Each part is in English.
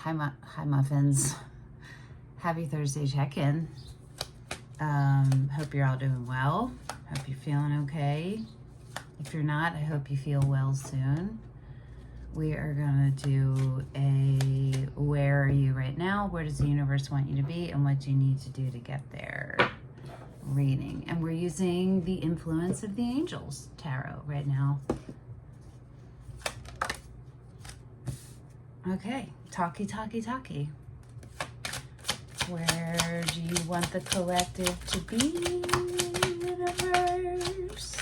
Hi muffins. Happy Thursday check-in. Hope you're all doing well. Hope you're feeling okay. If you're not, I hope you feel well soon. We are gonna do a where are you right now? Where does the universe want you to be? And what do you need to do to get there? Reading. And we're using the influence of the angels tarot right now. Okay, talkie. Where do you want the collective to be, universe?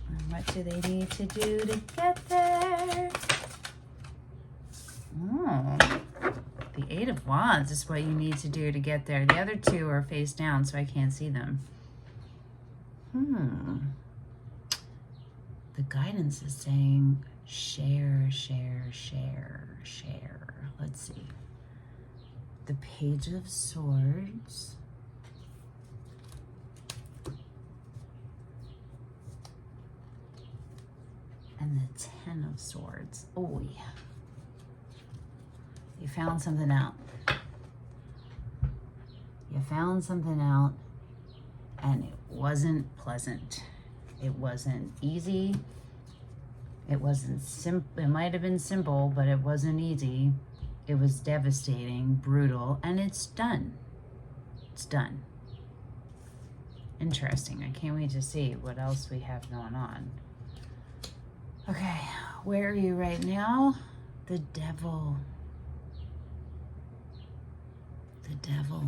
And what do they need to do to get there? Oh, the Eight of Wands is what you need to do to get there. The other two are face down, so I can't see them. The guidance is saying share. Let's see. The Page of Swords. And the Ten of Swords. Oh, yeah. You found something out. You found something out, and it wasn't pleasant. It wasn't easy. It wasn't simple. It might have been simple, but it wasn't easy. It was devastating, brutal, and it's done. It's done. Interesting. I can't wait to see what else we have going on. Okay, where are you right now? The Devil. The Devil.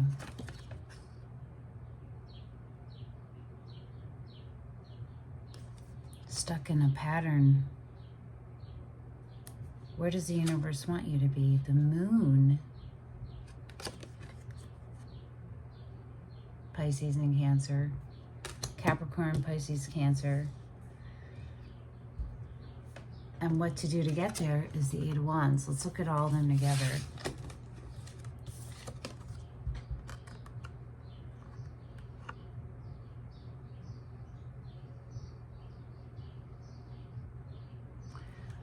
Stuck in a pattern. Where does the universe want you to be? The Moon. Pisces and Cancer. Capricorn, Pisces, Cancer. And what to do to get there is the Eight of Wands. Let's look at all of them together.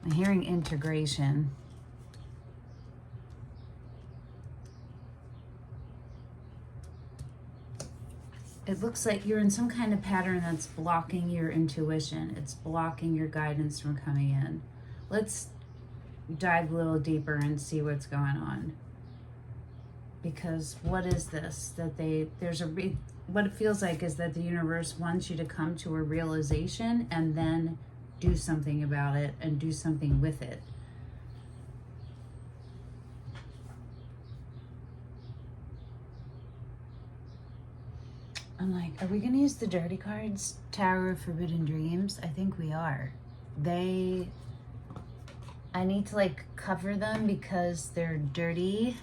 I'm hearing integration. It looks like you're in some kind of pattern that's blocking your intuition. It's blocking your guidance from coming in. Let's dive a little deeper and see what's going on. Because what is this? What it feels like is that the universe wants you to come to a realization and then do something about it and do something with it. I'm like, are we going to use the dirty cards? Tower of Forbidden Dreams? I think we are. I need to like cover them because they're dirty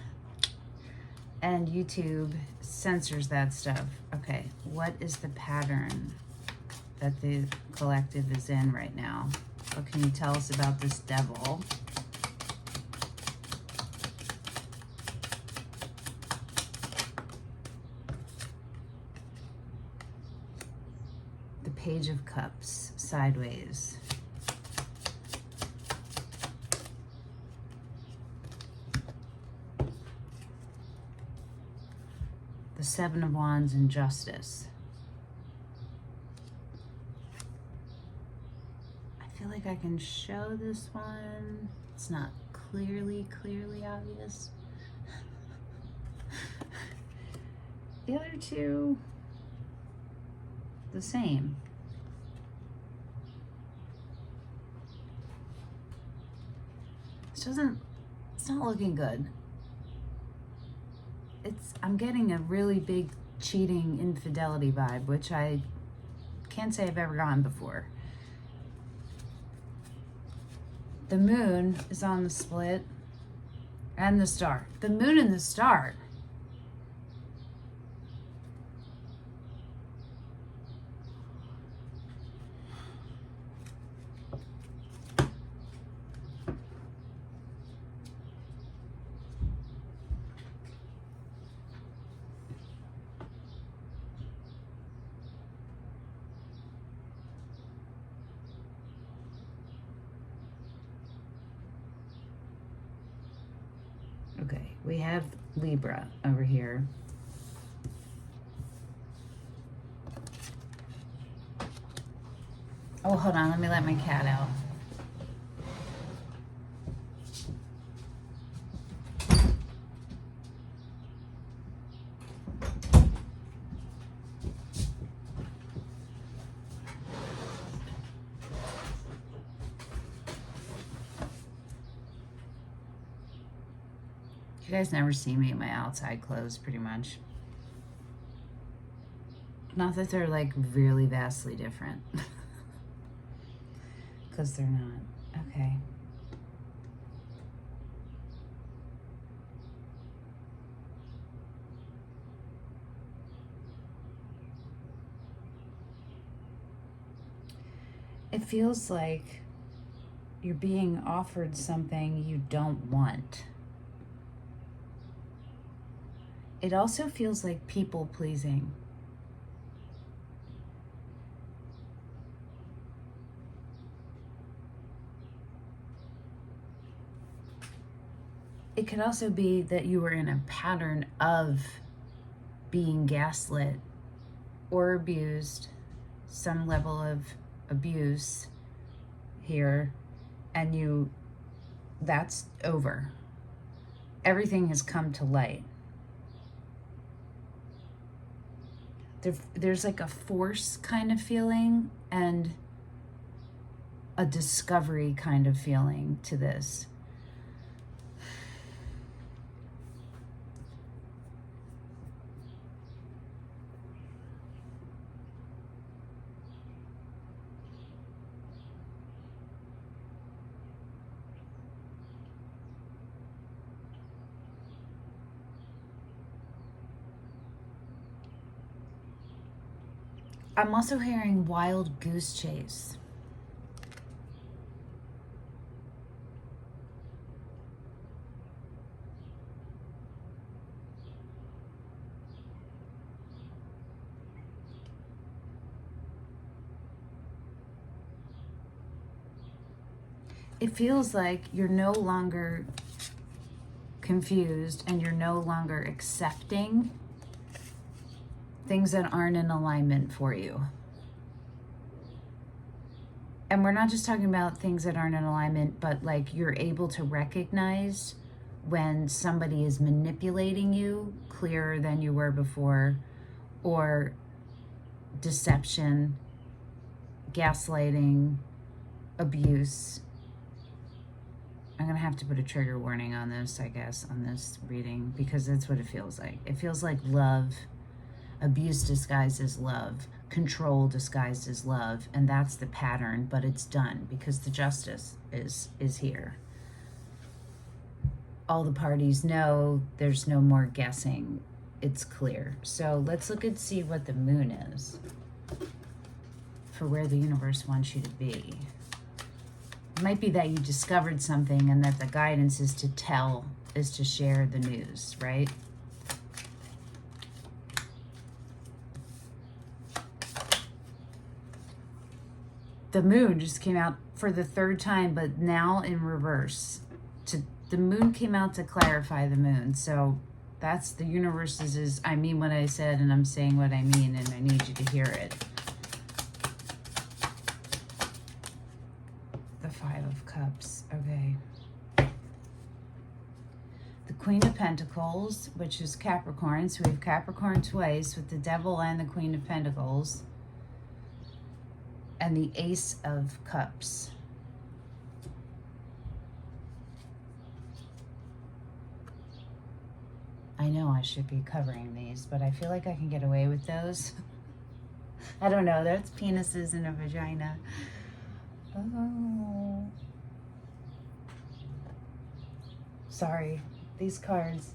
and YouTube censors that stuff. Okay, what is the pattern that the collective is in right now? What can you tell us about this Devil? The Page of Cups, sideways. The Seven of Wands and Justice. I feel like I can show this one. It's not clearly obvious. The other two, the same. It's not looking good. I'm getting a really big cheating infidelity vibe, which I can't say I've ever gotten before. The Moon is on the split and the Star. The Moon and the Star. Okay, we have Libra over here. Oh, hold on, let me let my cat out. You guys never see me in my outside clothes, pretty much. Not that they're like really vastly different. Because they're not. Okay. It feels like you're being offered something you don't want. It also feels like people pleasing. It could also be that you were in a pattern of being gaslit or abused, some level of abuse here, and that's over. Everything has come to light. There's like a force kind of feeling and a discovery kind of feeling to this. I'm also hearing wild goose chase. It feels like you're no longer confused and you're no longer accepting things that aren't in alignment for you. And we're not just talking about things that aren't in alignment, but like you're able to recognize when somebody is manipulating you clearer than you were before, or deception, gaslighting, abuse. I'm going to have to put a trigger warning on this, I guess, on this reading, because that's what it feels like. It feels like love, abuse disguised as love, control disguised as love, and that's the pattern, but it's done because the justice is here. All the parties know, there's no more guessing. It's clear. So let's look and see what the moon is for where the universe wants you to be. It might be that you discovered something and that the guidance is to share the news, right? The moon just came out for the third time, but now in reverse. The moon came out to clarify the moon. So that's the universe's is, I mean what I said and I'm saying what I mean, and I need you to hear it. The Five of Cups, okay. The Queen of Pentacles, which is Capricorn. So we have Capricorn twice with the Devil and the Queen of Pentacles. And the Ace of Cups. I know I should be covering these, but I feel like I can get away with those. I don't know, that's penises in a vagina. Oh. Sorry, these cards.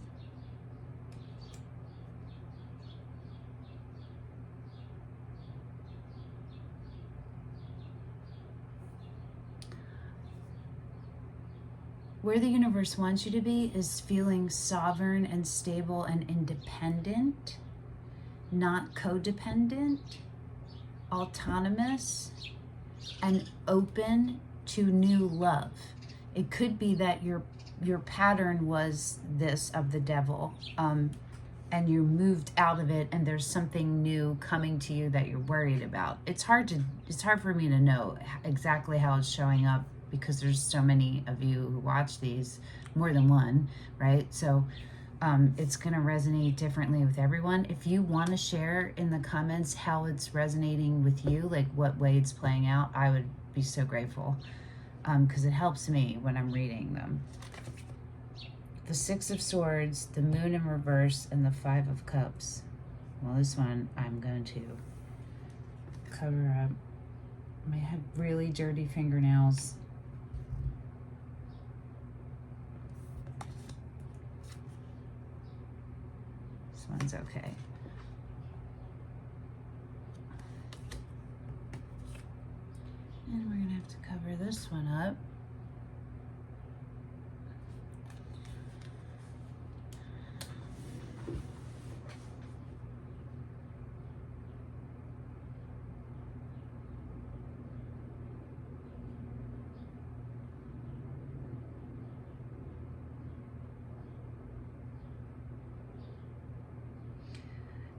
Where the universe wants you to be is feeling sovereign and stable and independent, not codependent, autonomous, and open to new love. It could be that you're your pattern was this of the devil, and you moved out of it, and there's something new coming to you that you're worried about. It's hard for me to know exactly how it's showing up because there's so many of you who watch these, more than one, right? So it's going to resonate differently with everyone. If you want to share in the comments how it's resonating with you, like what way it's playing out, I would be so grateful, because it helps me when I'm reading them. The Six of Swords, the Moon in reverse, and the Five of Cups. Well, this one I'm going to cover up. I have really dirty fingernails. This one's okay. And we're going to have to cover this one up.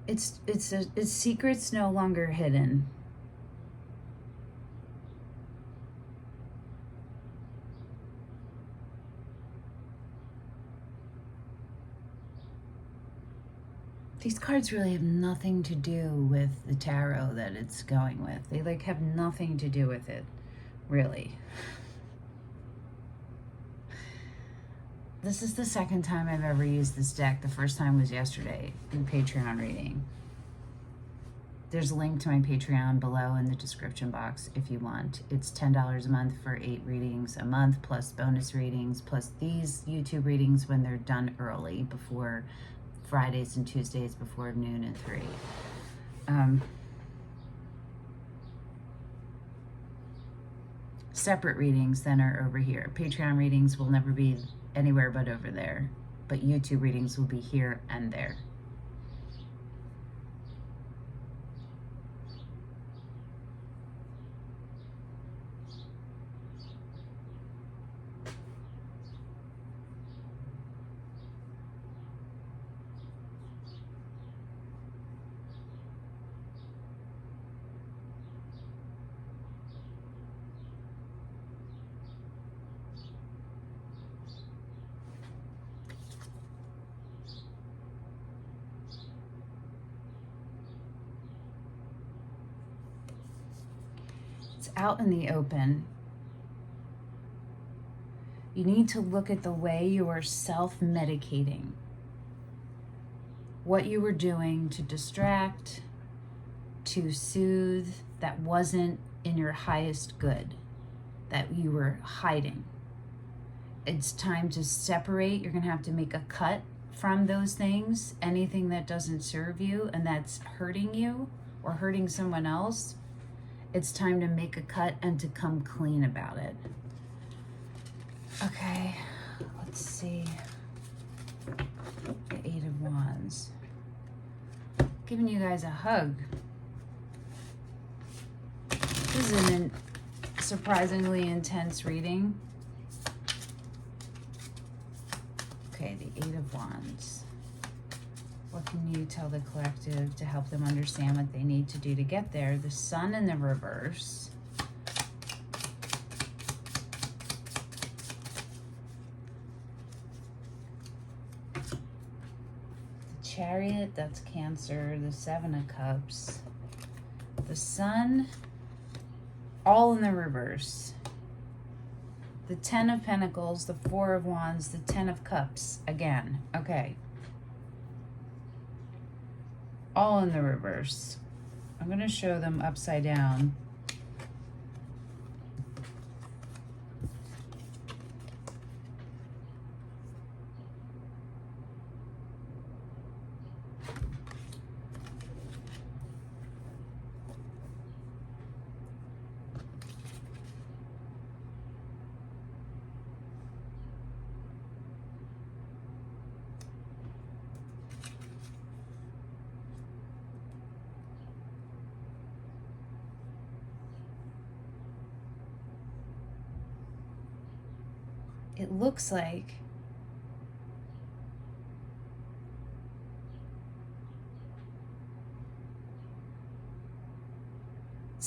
It's secrets no longer hidden. These cards really have nothing to do with the tarot that it's going with. They like have nothing to do with it, really. This is the second time I've ever used this deck. The first time was yesterday in Patreon reading. There's a link to my Patreon below in the description box if you want. It's $10 a month for 8 readings a month, plus bonus readings, plus these YouTube readings when they're done early, before Fridays and Tuesdays before noon and 3. Separate readings then are over here. Patreon readings will never be anywhere but over there, but YouTube readings will be here and there. Out in the open. You need to look at the way you are self-medicating. What you were doing to distract, to soothe, that wasn't in your highest good, that you were hiding. It's time to separate. You're going to have to make a cut from those things. Anything that doesn't serve you and that's hurting you or hurting someone else, it's time to make a cut and to come clean about it. Okay, let's see. The Eight of Wands. Giving you guys a hug. This is a surprisingly intense reading. Okay, the Eight of Wands. What can you tell the collective to help them understand what they need to do to get there? The Sun in the reverse. The Chariot, that's Cancer. The Seven of Cups. The Sun, all in the reverse. The Ten of Pentacles, the Four of Wands, the Ten of Cups again. Okay. All in the reverse. I'm going to show them upside down. It looks like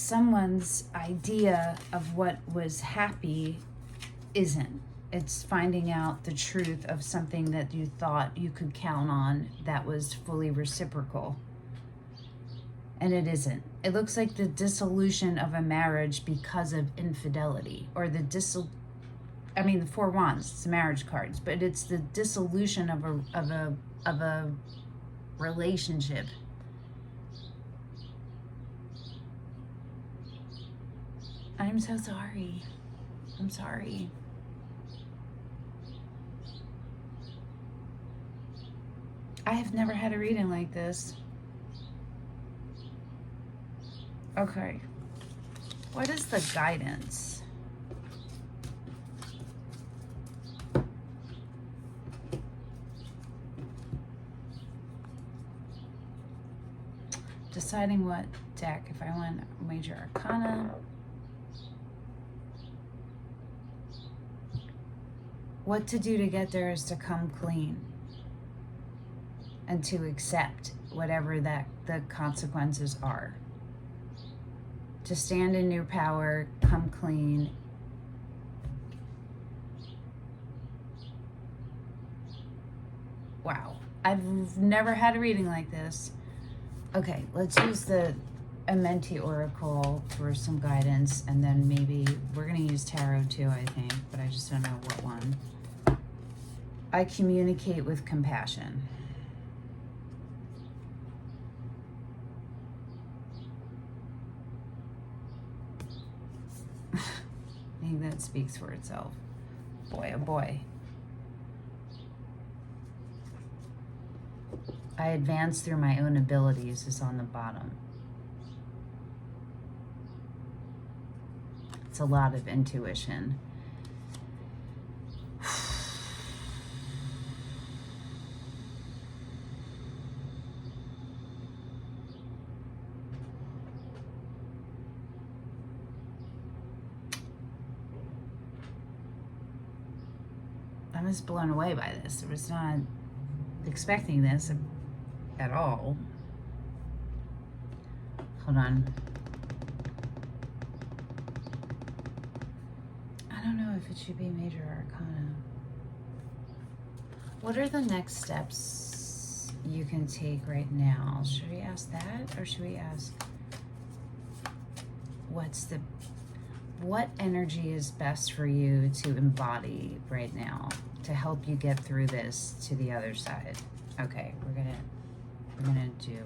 someone's idea of what was happy isn't. It's finding out the truth of something that you thought you could count on that was fully reciprocal. And it isn't. It looks like the dissolution of a marriage because of infidelity, or the the Four Wands, it's the marriage cards, but it's the dissolution of a relationship. I'm so sorry. I'm sorry. I have never had a reading like this. Okay. What is the guidance? Deciding what deck, if I want Major Arcana. What to do to get there is to come clean and to accept whatever that the consequences are. To stand in your power, come clean. Wow, I've never had a reading like this. Okay, let's use the Amenti Oracle for some guidance, and then maybe we're going to use Tarot too, I think, but I just don't know what one. I communicate with compassion. I think that speaks for itself. Boy, oh boy. I advance through my own abilities is on the bottom. It's a lot of intuition. I was blown away by this. I was not expecting this at all. Hold on. I don't know if it should be Major Arcana. What are the next steps you can take right now? Should we ask that, or should we ask what energy is best for you to embody right now to help you get through this to the other side? Okay, we're gonna do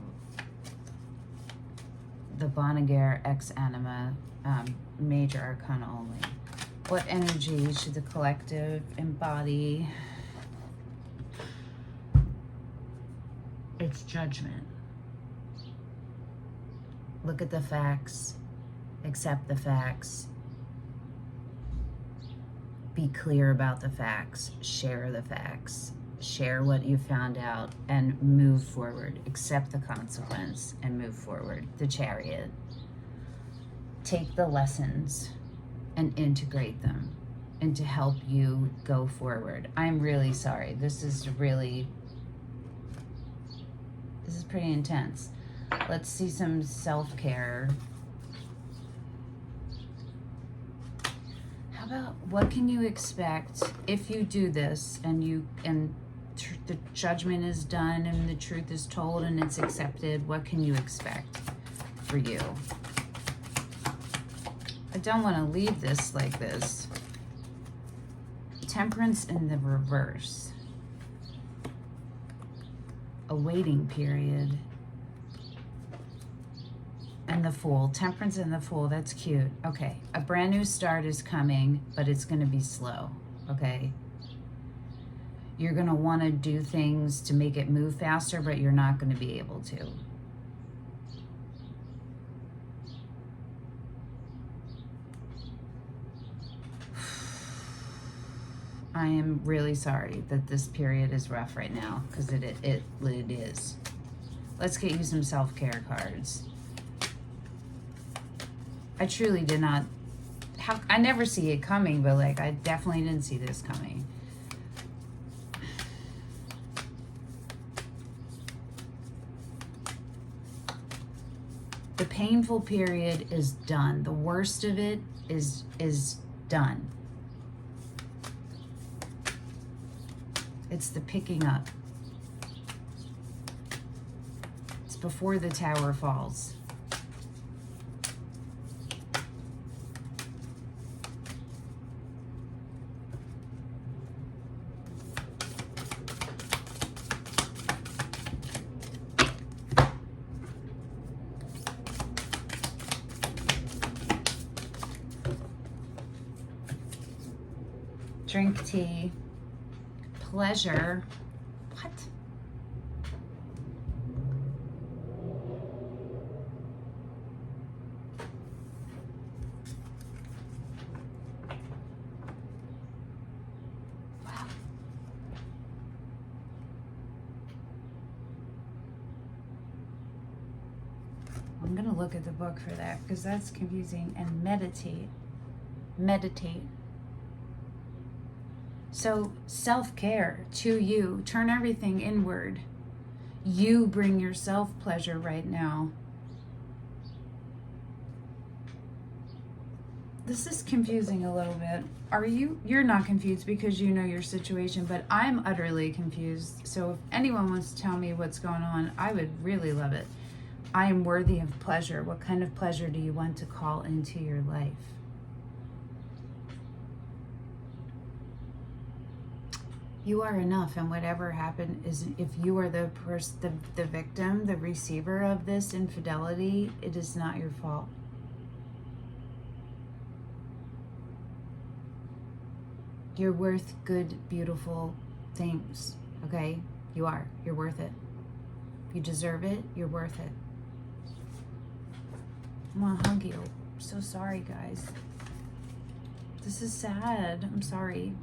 the Bonaguer ex anima, Major Arcana only. What energy should the collective embody? It's judgment. Look at the facts, accept the facts, be clear about the facts, share the facts, share what you found out, and move forward. Accept the consequence and move forward. The Chariot. Take the lessons and integrate them and to help you go forward. I'm really sorry. This is pretty intense. Let's see some self-care. How about, what can you expect if you do this and the judgment is done and the truth is told and it's accepted? What can you expect for you? I don't want to leave this like this. Temperance in the reverse. A waiting period. And the Fool. Temperance and the Fool. That's cute. Okay. A brand new start is coming, but it's going to be slow. Okay. You're going to want to do things to make it move faster, but you're not going to be able to. I am really sorry that this period is rough right now, because it is. Let's get you some self-care cards. I truly did not, I never see it coming, but like I definitely didn't see this coming. The painful period is done. The worst of it is done. It's the picking up. It's before the tower falls. Drink tea. Pleasure. What? Wow. I'm going to look at the book for that because that's confusing. And meditate. Meditate. So self-care, to you, turn everything inward. You bring yourself pleasure right now. This is confusing a little bit. You're not confused because you know your situation, but I'm utterly confused. So if anyone wants to tell me what's going on, I would really love it. I am worthy of pleasure. What kind of pleasure do you want to call into your life? You are enough, and whatever happened is, if you are the victim, the receiver of this infidelity, it is not your fault. You're worth good, beautiful things, okay? You are. You're worth it. You deserve it. You're worth it. I want to hug you. I'm so sorry, guys. This is sad. I'm sorry.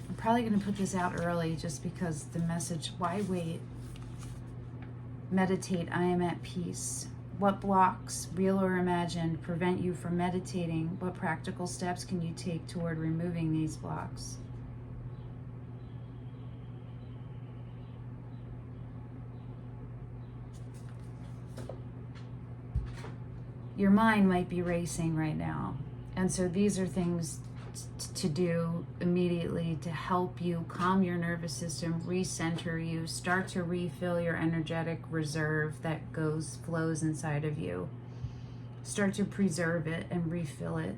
I'm probably going to put this out early just because the message, why wait? Meditate, I am at peace. What blocks, real or imagined, prevent you from meditating? What practical steps can you take toward removing these blocks? Your mind might be racing right now. And so these are things to do immediately to help you calm your nervous system, recenter you, start to refill your energetic reserve that flows inside of you. Start to preserve it and refill it.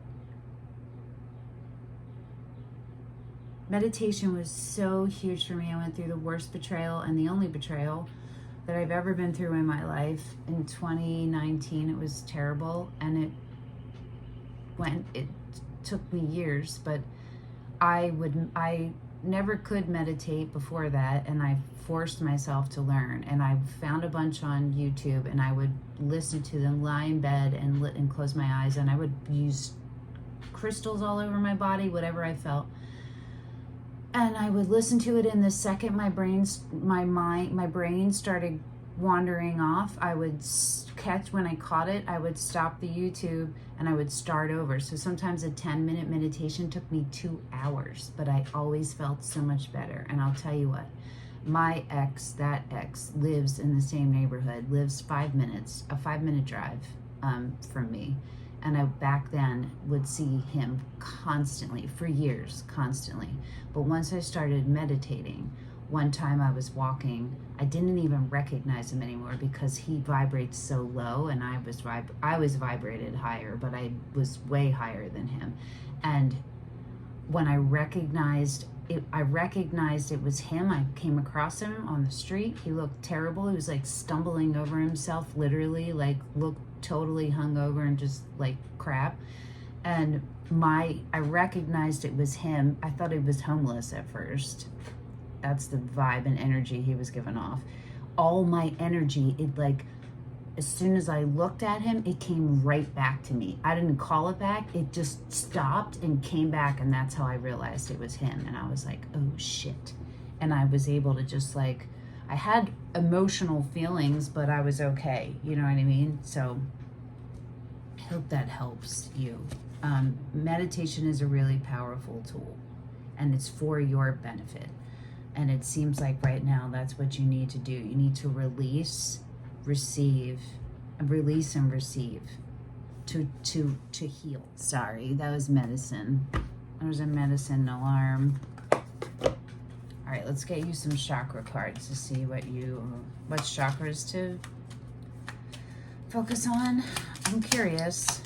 Meditation was so huge for me. I went through the worst betrayal and the only betrayal that I've ever been through in my life. In 2019, it was terrible, and it took me years, but I never could meditate before that, and I forced myself to learn, and I found a bunch on YouTube, and I would listen to them, lie in bed and close my eyes, and I would use crystals all over my body, whatever I felt. And I would listen to it, and the second my brain started wandering off, I would when I caught it, I would stop the YouTube and I would start over. So sometimes a 10-minute meditation took me 2 hours, but I always felt so much better. And I'll tell you what, my ex, lives in the same neighborhood, lives 5 minutes, a 5-minute drive from me. And I back then would see him constantly, for years, constantly. But once I started meditating, one time I was walking, I didn't even recognize him anymore because he vibrates so low, and I was vibrated higher, but I was way higher than him. And when I recognized it was him. I came across him on the street. He looked terrible. He was like stumbling over himself, literally, like looked totally hungover and just like crap. And I recognized it was him. I thought he was homeless at first. That's the vibe and energy he was giving off. All my energy, as soon as I looked at him, it came right back to me. I didn't call it back. It just stopped and came back, and that's how I realized it was him. And I was like, oh shit. And I was able to just I had emotional feelings, but I was okay. You know what I mean? So I hope that helps you. Meditation is a really powerful tool, and it's for your benefit. And it seems like right now that's what you need to do. You need to release, receive, release and receive to heal. Sorry, that was medicine. There's a medicine alarm. All right, let's get you some chakra cards to see what chakras to focus on. I'm curious.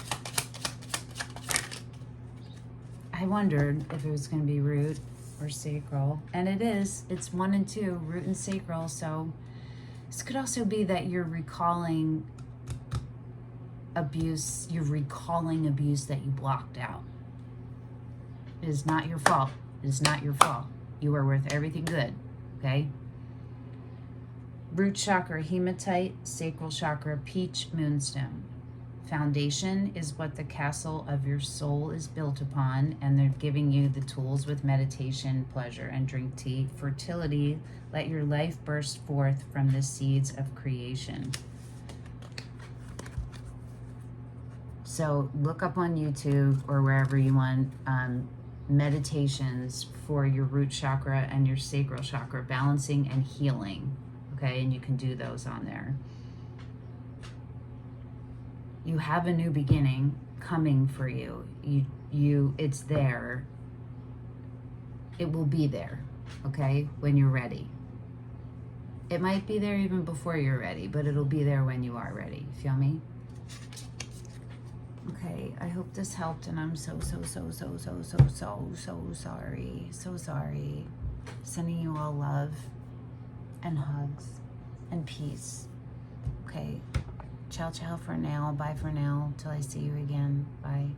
I wondered if it was going to be root or sacral, and it is. It's 1 and 2, root and sacral. So this could also be that you're recalling abuse. You're recalling abuse that you blocked out. It is not your fault. It is not your fault. You are worth everything good, okay? Root chakra, hematite. Sacral chakra, peach moonstone. Foundation is what the castle of your soul is built upon, and they're giving you the tools with meditation, pleasure, and drink tea. Fertility, let your life burst forth from the seeds of creation. So look up on YouTube or wherever you want meditations for your root chakra and your sacral chakra, balancing and healing, okay? And you can do those on there. You have a new beginning coming for you. It's there. It will be there, okay, when you're ready. It might be there even before you're ready, but it'll be there when you are ready. Feel me? Okay, I hope this helped, and I'm so sorry. So sorry. Sending you all love and hugs and peace. Okay. Ciao, ciao for now. Bye for now. Till I see you again. Bye.